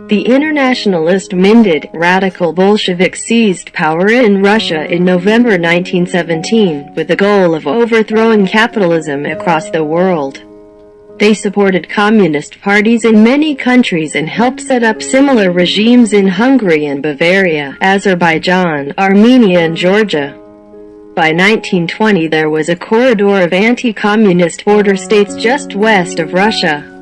The internationalist minded, radical Bolsheviks seized power in Russia in November 1917, with the goal of overthrowing capitalism across the world. They supported communist parties in many countries and helped set up similar regimes in Hungary and Bavaria, Azerbaijan, Armenia and Georgia. By 1920 there was a corridor of anti-communist border states just west of Russia.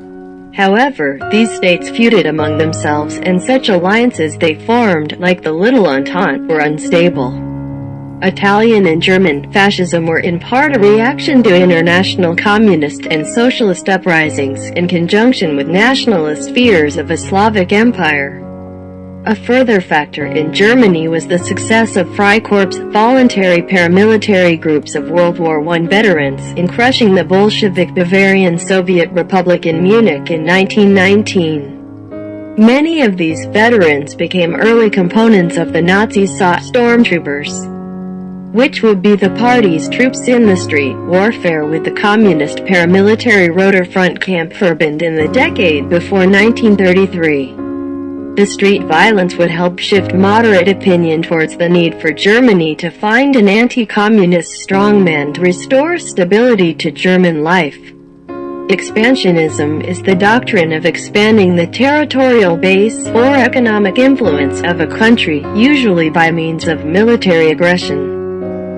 However, these states feuded among themselves, and such alliances they formed, like the Little Entente, were unstable. Italian and German fascism were in part a reaction to international communist and socialist uprisings, in conjunction with nationalist fears of a Slavic empire. A further factor in Germany was the success of Freikorps, voluntary paramilitary groups of World War I veterans, in crushing the Bolshevik Bavarian Soviet Republic in Munich in 1919. Many of these veterans became early components of the Nazi stormtroopers, which would be the party's troops in the street warfare with the communist paramilitary Roter Front Kampfverband in the decade before 1933. The street violence would help shift moderate opinion towards the need for Germany to find an anti-communist strongman to restore stability to German life. Expansionism is the doctrine of expanding the territorial base or economic influence of a country, usually by means of military aggression.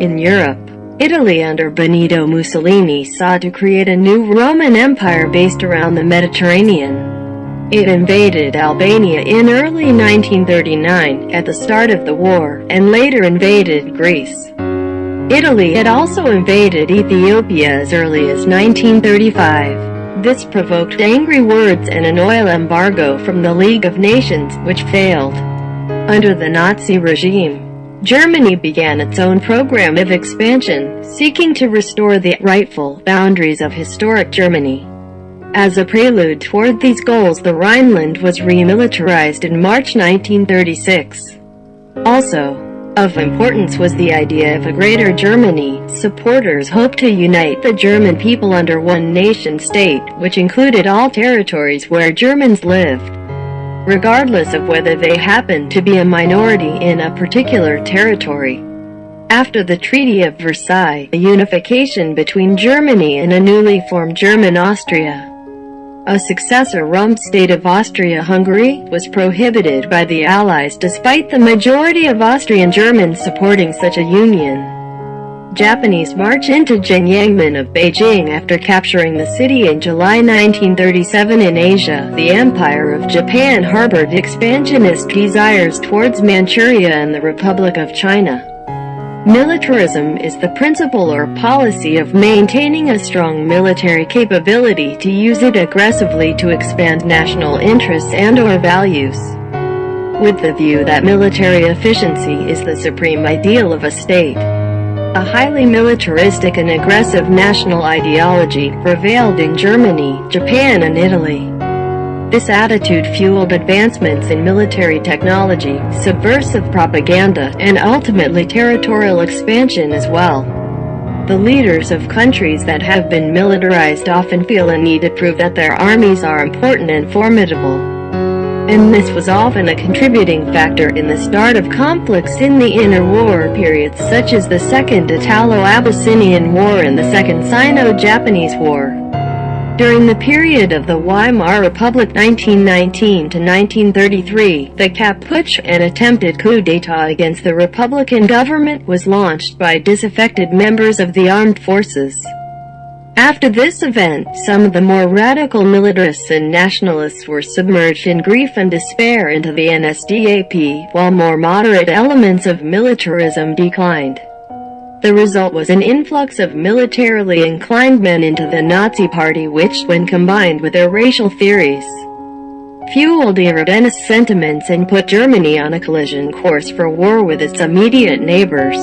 In Europe, Italy under Benito Mussolini sought to create a new Roman Empire based around the Mediterranean. It invaded Albania in early 1939, at the start of the war, and later invaded Greece. Italy had also invaded Ethiopia as early as 1935. This provoked angry words and an oil embargo from the League of Nations, which failed. Under the Nazi regime, Germany began its own program of expansion, seeking to restore the rightful boundaries of historic Germany. As a prelude toward these goals, the Rhineland was remilitarized in March 1936. Also, of importance was the idea of a Greater Germany. Supporters hoped to unite the German people under one nation-state, which included all territories where Germans lived, regardless of whether they happened to be a minority in a particular territory. After the Treaty of Versailles, a unification between Germany and a newly formed German Austria, a successor Rump state of Austria-Hungary, was prohibited by the Allies despite the majority of Austrian Germans supporting such a union. Japanese march into Jiangmen of Beijing after capturing the city in July 1937. In Asia, the Empire of Japan harbored expansionist desires towards Manchuria and the Republic of China. Militarism is the principle or policy of maintaining a strong military capability to use it aggressively to expand national interests and/or values, with the view that military efficiency is the supreme ideal of a state. A highly militaristic and aggressive national ideology prevailed in Germany, Japan and Italy. This attitude fueled advancements in military technology, subversive propaganda, and ultimately territorial expansion as well. The leaders of countries that have been militarized often feel a need to prove that their armies are important and formidable. And this was often a contributing factor in the start of conflicts in the interwar periods such as the Second Italo-Abyssinian War and the Second Sino-Japanese War. During the period of the Weimar Republic 1919 to 1933, the Kapp Putsch, an attempted coup d'état against the Republican government, was launched by disaffected members of the armed forces. After this event, some of the more radical militarists and nationalists were submerged in grief and despair into the NSDAP, while more moderate elements of militarism declined. The result was an influx of militarily inclined men into the Nazi Party which, when combined with their racial theories, fueled irredentic sentiments and put Germany on a collision course for war with its immediate neighbors.